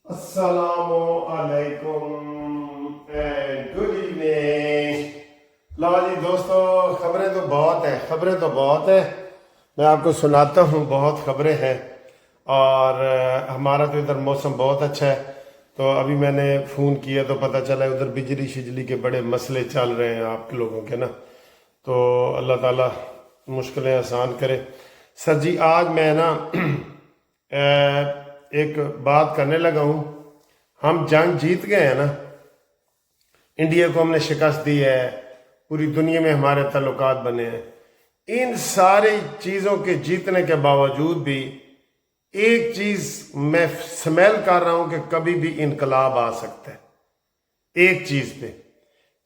السلام علیکم and good evening. لو جی دوستو، خبریں تو بہت ہیں، میں آپ کو سناتا ہوں، بہت خبریں ہیں۔ اور ہمارا تو ادھر موسم بہت اچھا ہے، تو ابھی میں نے فون کیا تو پتہ چلا ادھر بجلی شجلی کے بڑے مسئلے چل رہے ہیں آپ لوگوں کے نا، تو اللہ تعالیٰ مشکلیں آسان کرے۔ سر جی آج میں نا ایک بات کرنے لگا ہوں۔ ہم جنگ جیت گئے ہیں نا، انڈیا کو ہم نے شکست دی ہے، پوری دنیا میں ہمارے تعلقات بنے ہیں۔ ان ساری چیزوں کے جیتنے کے باوجود بھی ایک چیز میں سمیل کر رہا ہوں کہ کبھی بھی انقلاب آ سکتا ہے ایک چیز پہ۔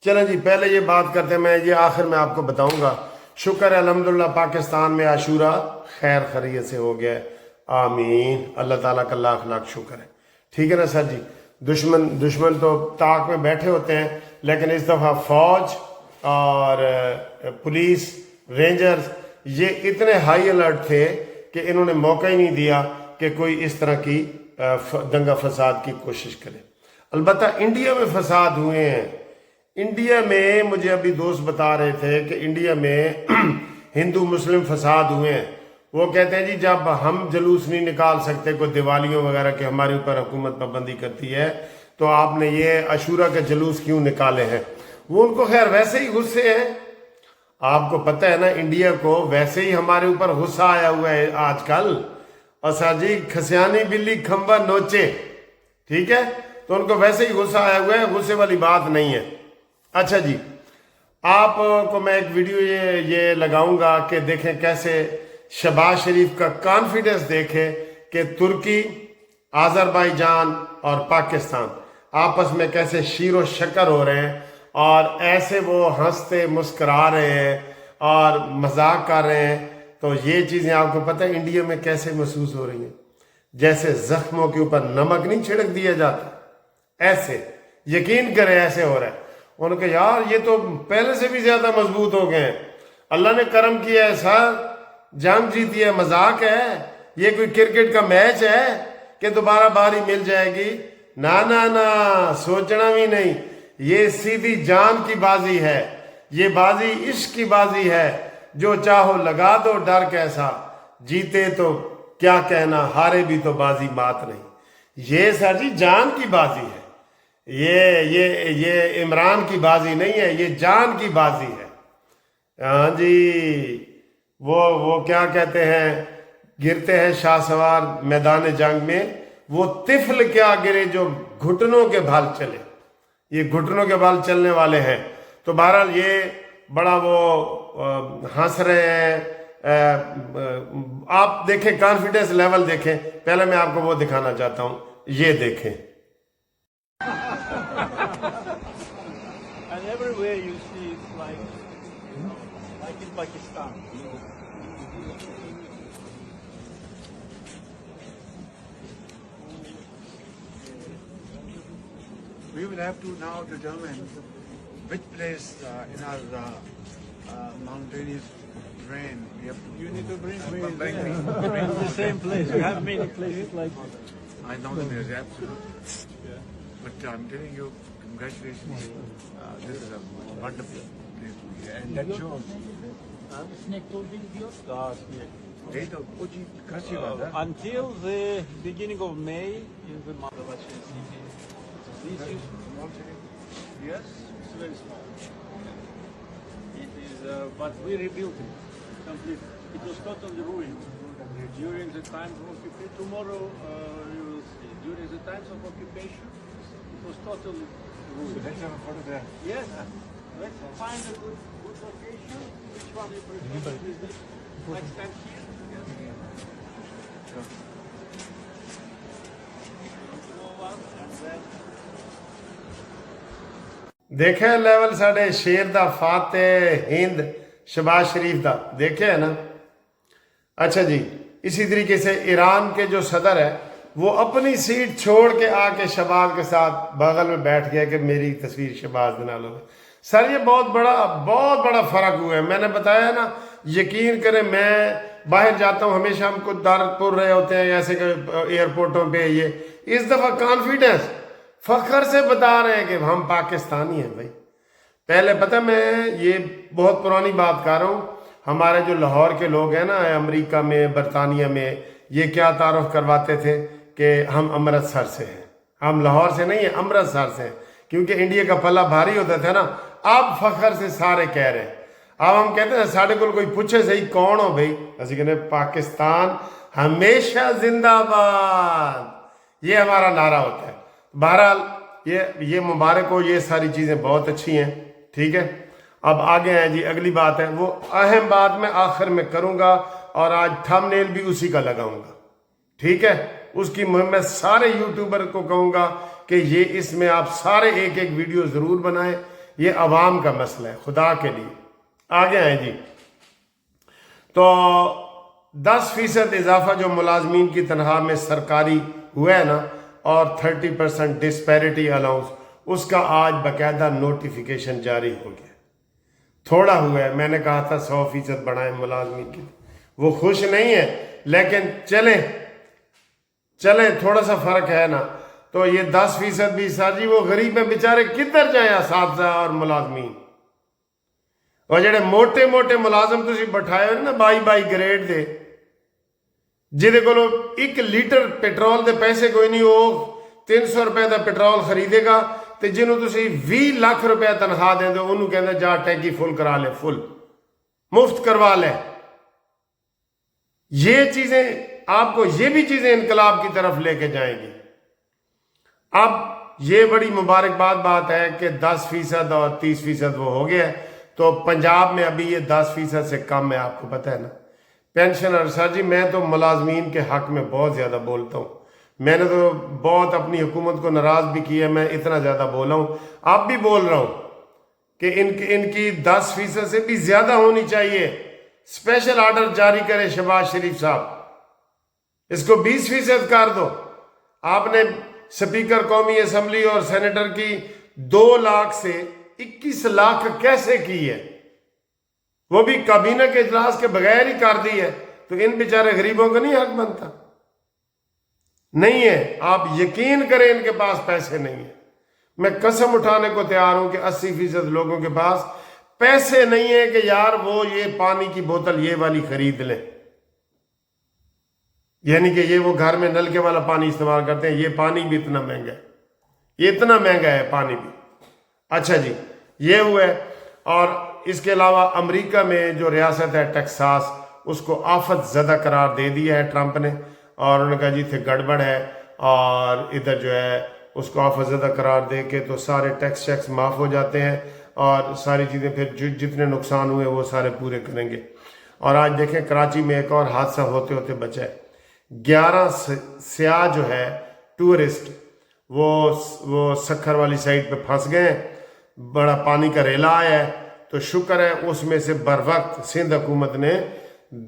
چلیں جی پہلے یہ بات کرتے ہیں، میں یہ آخر میں آپ کو بتاؤں گا۔ شکر ہے الحمدللہ پاکستان میں عاشورہ خیر خیریت سے ہو گیا ہے، آمین، اللہ تعالیٰ کا لاکھ لاکھ شکر ہے۔ ٹھیک ہے نا سر جی؟ دشمن تو طاق میں بیٹھے ہوتے ہیں، لیکن اس دفعہ فوج اور پولیس رینجرز یہ اتنے ہائی الرٹ تھے کہ انہوں نے موقع ہی نہیں دیا کہ کوئی اس طرح کی دنگا فساد کی کوشش کرے۔ البتہ انڈیا میں فساد ہوئے ہیں۔ انڈیا میں مجھے ابھی دوست بتا رہے تھے کہ انڈیا میں ہندو مسلم فساد ہوئے ہیں۔ وہ کہتے ہیں جی جب ہم جلوس نہیں نکال سکتے کوئی دیوالیوں وغیرہ کے ہمارے اوپر حکومت پابندی کرتی ہے، تو آپ نے یہ عاشورہ کے جلوس کیوں نکالے ہیں؟ وہ ان کو خیر ویسے ہی غصے ہیں۔ آپ کو پتہ ہے نا انڈیا کو ویسے ہی ہمارے اوپر غصہ آیا ہوا ہے آج کل، اور سر جی کھسیانی بلی کھمبا نوچے، ٹھیک ہے؟ تو ان کو ویسے ہی غصہ آیا ہوا ہے، غصے والی بات نہیں ہے۔ اچھا جی، آپ کو میں ایک ویڈیو یہ لگاؤں گا کہ دیکھیں کیسے شہباز شریف کا کانفیڈنس دیکھے کہ ترکی، آذربائیجان اور پاکستان آپس میں کیسے شیر و شکر ہو رہے ہیں، اور ایسے وہ ہنستے مسکرا رہے ہیں اور مذاق کر رہے ہیں۔ تو یہ چیزیں آپ کو پتہ ہے انڈیا میں کیسے محسوس ہو رہی ہیں؟ جیسے زخموں کے اوپر نمک نہیں چھڑک دیا جاتا، ایسے یقین کریں ایسے ہو رہا ہے۔ انہوں نے کہا یار یہ تو پہلے سے بھی زیادہ مضبوط ہو گئے ہیں، اللہ نے کرم کیا ہے سر، جنگ جیتی ہے، مذاق ہے؟ یہ کوئی کرکٹ کا میچ ہے کہ دوبارہ باری مل جائے گی؟ نہ سوچنا بھی نہیں، یہ سیدھی جان کی بازی ہے، یہ بازی عشق کی بازی ہے، جو چاہو لگا دو ڈر کیسا، جیتے تو کیا کہنا، ہارے بھی تو بازی مات نہیں۔ یہ سر جی جان کی بازی ہے، یہ عمران کی بازی نہیں ہے، یہ جان کی بازی ہے۔ ہاں جی، وہ کیا کہتے ہیں، گرتے ہیں شاہ سوار میدان جنگ میں، وہ طفل کیا گرے جو گھٹنوں کے بھال چلے، یہ گھٹنوں کے بھال چلنے والے ہیں۔ تو بہرحال یہ بڑا وہ ہنس رہے ہیں۔ آپ دیکھیں کانفیڈنس لیول دیکھیں، پہلے میں آپ کو وہ دکھانا چاہتا ہوں، یہ دیکھیں۔ And everywhere you see it's like in Pakistan. We will have to now determine which place in our mountainous terrain we have to. You need to bring me Bring there. me. Bring the same place. You have many places like this. I know that there's absolute, but I'm telling you, congratulations. This is a wonderful place to be, and that shows. They don't put you Until the beginning of May in the month of City. This is small city. Yes. it's very small. It is, but we rebuilt it completely. It was totally ruined during the times of occupation. Tomorrow you will see. During the times of occupation, it was totally ruined. So let's have a photograph. Yes. Let's find a good location. Which one you prefer? Is this next time here? Sure. And then دیکھیں level ساڑھے شیر دا فاتح ہند شہباز شریف دا دیکھیں ہے نا۔ اچھا جی، اسی طریقے سے ایران کے جو صدر ہے وہ اپنی سیٹ چھوڑ کے آ کے شہباز کے ساتھ بغل میں بیٹھ گیا کہ میری تصویر شہباز بنا لو۔ سر یہ بہت بڑا فرق ہوا ہے، میں نے بتایا نا، یقین کریں میں باہر جاتا ہوں ہمیشہ ہم کو دار پور رہے ہوتے ہیں ایسے کہ ایئرپورٹوں پہ اس دفعہ کانفیڈنس فخر سے بتا رہے ہیں کہ ہم پاکستانی ہیں بھائی. پہلے پتہ میں یہ بہت پرانی بات کر رہا ہوں, ہمارے جو لاہور کے لوگ ہیں نا امریکہ میں برطانیہ میں, یہ کیا تعارف کرواتے تھے کہ ہم امرتسر سے ہیں. ہم لاہور سے نہیں ہیں, امرتسر سے ہیں, کیونکہ انڈیا کا پلہ بھاری ہوتا تھا نا. اب فخر سے سارے کہہ رہے ہیں. اب ہم کہتے ہیں ساڑھے کو کوئی پوچھے صحیح کون ہو بھائی, اسی کہتے ہیں پاکستان ہمیشہ زندہ باد, یہ ہمارا نعرہ ہوتا ہے. بہرحال یہ مبارک ہو, یہ ساری چیزیں بہت اچھی ہیں. ٹھیک ہے, اب آگے ہیں جی. اگلی بات ہے, وہ اہم بات میں آخر میں کروں گا, اور آج تھم نیل بھی اسی کا لگاؤں گا. ٹھیک ہے, اس کی مہم میں سارے یوٹیوبر کو کہوں گا کہ یہ اس میں آپ سارے ایک ایک ویڈیو ضرور بنائیں. یہ عوام کا مسئلہ ہے, خدا کے لیے. آگے ہیں جی. تو 10% اضافہ جو ملازمین کی تنخواہ میں سرکاری ہوا ہے نا, اور 30% ڈسپیرٹی الاؤنس, اس کا آج باقاعدہ نوٹیفیکیشن جاری ہو گیا. تھوڑا ہوا ہے, میں نے کہا تھا 100% بڑھائیں ملازمین کی, وہ خوش نہیں ہے, لیکن چلیں تھوڑا سا فرق ہے نا. تو یہ 10% بھی سر جی وہ غریب ہیں بیچارے, کدھر جائیں اساتذہ اور ملازمین. اور جڑے موٹے موٹے ملازم تسی بٹھائے ہو نا 22 گریڈ دے, جہدے کولو 1 لیٹر پیٹرول دے پیسے کوئی نہیں, وہ 300 روپے دا پیٹرول خریدے گا, تے جنہوں تسی 20 لاکھ روپے تنخواہ دیں دو, انہوں کہندے جا ٹینکی فل کرا لے, فل مفت کروا لے. یہ چیزیں آپ کو, یہ بھی چیزیں انقلاب کی طرف لے کے جائیں گی. اب یہ بڑی مبارکباد بات ہے کہ 10% اور 30% وہ ہو گیا ہے. تو پنجاب میں ابھی یہ 10% سے کم ہے, آپ کو پتہ ہے نا. پینشنر سر جی, میں تو ملازمین کے حق میں بہت زیادہ بولتا ہوں. میں نے تو بہت اپنی حکومت کو ناراض بھی کیا ہے, میں اتنا زیادہ بولا ہوں, اب بھی بول رہا ہوں کہ ان کی 10% سے بھی زیادہ ہونی چاہیے. اسپیشل آرڈر جاری کرے شہباز شریف صاحب, اس کو 20% کر دو. آپ نے سپیکر قومی اسمبلی اور سینیٹر کی 2 لاکھ سے 21 لاکھ کیسے کی ہے, وہ بھی کابینہ کے اجلاس کے بغیر ہی کر دی ہے. تو ان بیچارے غریبوں کا نہیں حق بنتا؟ نہیں ہے. آپ یقین کریں ان کے پاس پیسے نہیں ہیں. میں قسم اٹھانے کو تیار ہوں کہ 80% لوگوں کے پاس پیسے نہیں ہیں کہ یار وہ یہ پانی کی بوتل یہ والی خرید لیں. یعنی کہ یہ وہ گھر میں نلکے والا پانی استعمال کرتے ہیں, یہ پانی بھی اتنا مہنگا ہے, یہ اتنا مہنگا ہے پانی بھی. اچھا جی, یہ ہوا ہے. اور اس کے علاوہ امریکہ میں جو ریاست ہے ٹیکساس, اس کو آفت زدہ قرار دے دیا ہے ٹرمپ نے, اور انہوں نے کہا جی تھے گڑبڑ ہے, اور ادھر جو ہے اس کو آفت زدہ قرار دے کے تو سارے ٹیکس معاف ہو جاتے ہیں, اور ساری چیزیں پھر جتنے نقصان ہوئے وہ سارے پورے کریں گے. اور آج دیکھیں کراچی میں ایک اور حادثہ ہوتے ہوتے بچا ہے. 11 سیاح جو ہے ٹورسٹ, وہ سکھر والی سائٹ پہ پھنس گئے ہیں. بڑا پانی کا ریلا آیا ہے, تو شکر ہے اس میں سے بر وقت سندھ حکومت نے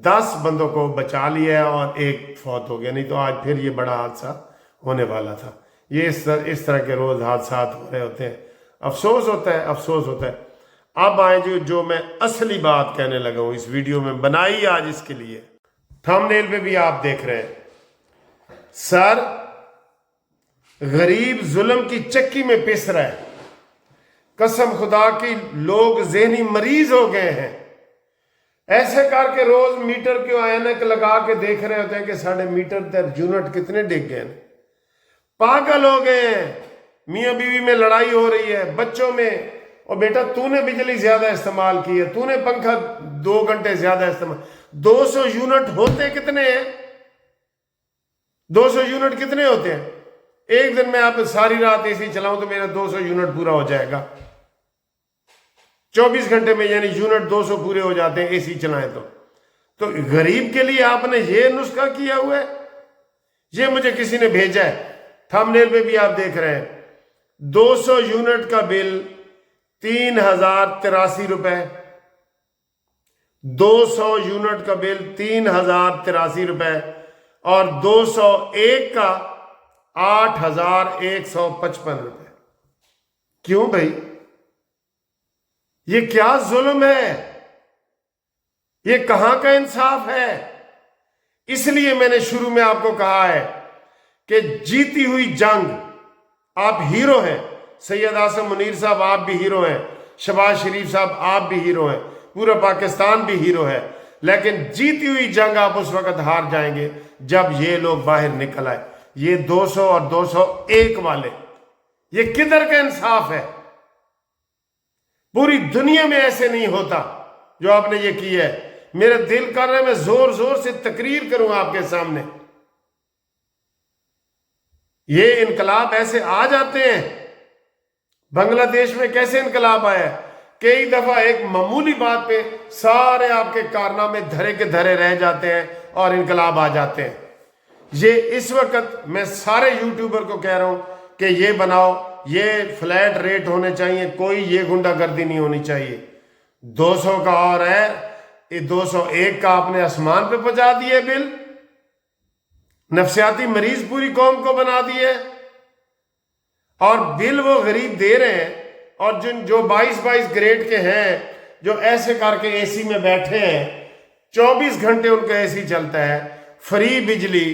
10 بندوں کو بچا لیا ہے, اور 1 فوت ہو گیا, نہیں تو آج پھر یہ بڑا حادثہ ہونے والا تھا. یہ اس طرح کے روز حادثات ہو رہے ہوتے ہیں. افسوس ہوتا ہے, افسوس ہوتا ہے. اب آئیں جو میں اصلی بات کہنے لگا ہوں, اس ویڈیو میں بنائی آج اس کے لیے. تھم نیل پہ بھی آپ دیکھ رہے ہیں, سر غریب ظلم کی چکی میں پس رہا ہے. قسم خدا کی لوگ ذہنی مریض ہو گئے ہیں. ایسے کر کے روز میٹر کے اینک لگا کے دیکھ رہے ہوتے ہیں کہ ساڑھے میٹر در یونٹ کتنے ڈگ گئے ہیں. پاگل ہو گئے ہیں. میاں بیوی میں لڑائی ہو رہی ہے, بچوں میں, اور بیٹا تو نے بجلی زیادہ استعمال کی ہے, تو نے پنکھا 2 گھنٹے زیادہ استعمال. 200 یونٹ ہوتے کتنے ہیں؟ 200 یونٹ کتنے ہوتے ہیں؟ ایک دن میں آپ ساری رات اے سی چلاؤں تو میرا 200 یونٹ پورا ہو جائے گا. 24 گھنٹے میں یعنی یونٹ 200 پورے ہو جاتے ہیں اے سی چلائیں تو غریب کے لیے آپ نے یہ نسخہ کیا ہوا ہے. یہ مجھے کسی نے بھیجا ہے, تھم نیل پہ بھی آپ دیکھ رہے ہیں. 200 یونٹ کا بل 3083 روپے. 200 یونٹ کا بل 3083 روپے, اور 201 کا 8155 روپے. کیوں بھائی؟ یہ کیا ظلم ہے؟ یہ کہاں کا انصاف ہے؟ اس لیے میں نے شروع میں آپ کو کہا ہے کہ جیتی ہوئی جنگ، آپ ہیرو ہیں، سید آصم منیر صاحب آپ بھی ہیرو ہیں، شہباز شریف صاحب آپ بھی ہیرو ہیں، پورا پاکستان بھی ہیرو ہے، لیکن جیتی ہوئی جنگ آپ اس وقت ہار جائیں گے جب یہ لوگ باہر نکل آئے۔ یہ 200 اور 201 والے، یہ کدھر کا انصاف ہے؟ پوری دنیا میں ایسے نہیں ہوتا جو آپ نے یہ کیا ہے۔ میرے دل کر رہے میں زور زور سے تقریر کروں آپ کے سامنے۔ یہ انقلاب ایسے آ جاتے ہیں۔ بنگلہ دیش میں کیسے انقلاب آیا ہے؟ کئی دفعہ ایک معمولی بات پہ سارے آپ کے کارنامے دھرے کے دھرے رہ جاتے ہیں اور انقلاب آ جاتے ہیں۔ یہ اس وقت میں سارے یوٹیوبر کو کہہ رہا ہوں کہ یہ بناؤ، یہ فلیٹ ریٹ ہونے چاہیے، کوئی یہ گنڈا گردی نہیں ہونی چاہیے۔ 200 کا اور ہے، یہ 201 کا آپ نے آسمان پہ پہنچا دیے بل، نفسیاتی مریض پوری قوم کو بنا دیے، اور بل وہ غریب دے رہے ہیں، اور جو 22 گریڈ کے ہیں، جو ایسے کر کے اے سی میں بیٹھے ہیں، 24 گھنٹے ان کا اے سی چلتا ہے، فری بجلی،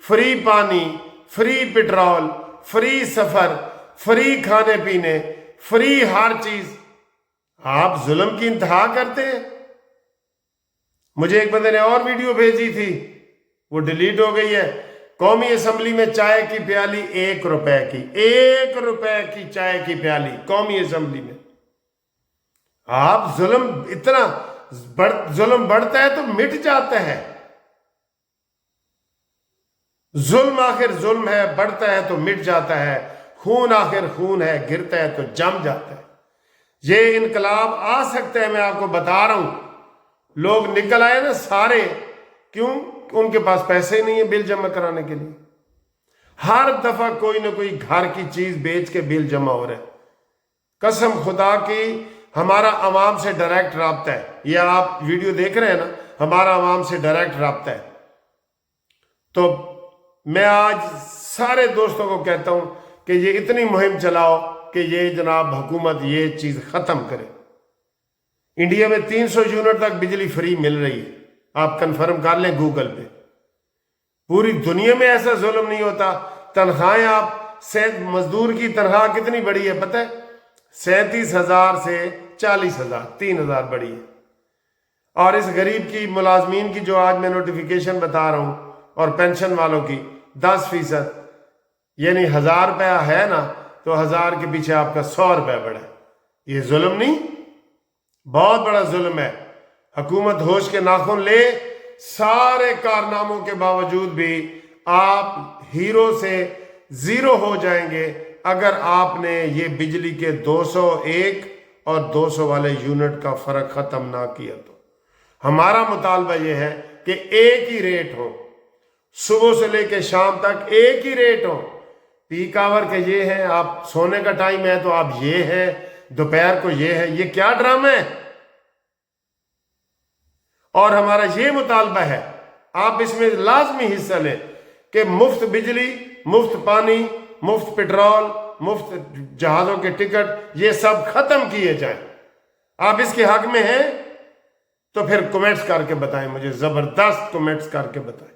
فری پانی، فری پیٹرول، فری سفر، فری کھانے پینے، فری ہر چیز۔ آپ ظلم کی انتہا کرتے ہیں۔ مجھے ایک بندے نے اور ویڈیو بھیجی تھی، وہ ڈیلیٹ ہو گئی ہے۔ قومی اسمبلی میں چائے کی پیالی 1 روپے کی، 1 روپے کی چائے کی پیالی قومی اسمبلی میں۔ آپ ظلم اتنا ظلم بڑھتا ہے تو مٹ جاتا ہے۔ ظلم آخر ظلم ہے، بڑھتا ہے تو مٹ جاتا ہے۔ خون آخر خون ہے، گرتا ہے تو جم جاتا ہے۔ یہ انقلاب آ سکتا ہے، میں آپ کو بتا رہا ہوں۔ لوگ نکل آئے نا سارے، کیوں؟ ان کے پاس پیسے نہیں ہیں بل جمع کرانے کے لیے۔ ہر دفعہ کوئی نہ کوئی گھر کی چیز بیچ کے بل جمع ہو رہا ہے۔ قسم خدا کی ہمارا عوام سے ڈائریکٹ رابطہ ہے۔ یہ آپ ویڈیو دیکھ رہے ہیں نا، ہمارا عوام سے ڈائریکٹ رابطہ ہے۔ تو میں آج سارے دوستوں کو کہتا ہوں کہ یہ اتنی مہم چلاؤ کہ یہ جناب حکومت یہ چیز ختم کرے۔ انڈیا میں 300 یونٹ تک بجلی فری مل رہی ہے، آپ کنفرم کر لیں گوگل پہ۔ پوری دنیا میں ایسا ظلم نہیں ہوتا۔ تنخواہیں آپ مزدور کی تنخواہ کتنی بڑی ہے پتہ ہے؟ 37,000 سے 40,000، 3,000 بڑی ہے۔ اور اس غریب کی ملازمین کی جو آج میں نوٹیفیکیشن بتا رہا ہوں، اور پینشن والوں کی 10%، یعنی 1,000 روپیہ ہے نا، تو 1,000 کے پیچھے آپ کا 100 روپے بڑھا ہے۔ یہ ظلم نہیں؟ بہت بڑا ظلم ہے۔ حکومت ہوش کے ناخن لے، سارے کارناموں کے باوجود بھی آپ ہیرو سے زیرو ہو جائیں گے اگر آپ نے یہ بجلی کے 201 اور 200 والے یونٹ کا فرق ختم نہ کیا تو۔ ہمارا مطالبہ یہ ہے کہ ایک ہی ریٹ ہو، صبح سے لے کے شام تک ایک ہی ریٹ ہو۔ پیک آور کے یہ ہے، آپ سونے کا ٹائم ہے تو آپ یہ ہے، دوپہر کو یہ ہے، یہ کیا ڈرامہ ہے؟ اور ہمارا یہ مطالبہ ہے، آپ اس میں لازمی حصہ لیں کہ مفت بجلی، مفت پانی، مفت پیٹرول، مفت جہازوں کے ٹکٹ، یہ سب ختم کیے جائیں۔ آپ اس کے حق میں ہیں تو پھر کمنٹس کر کے بتائیں، مجھے زبردست کمنٹس کر کے بتائیں۔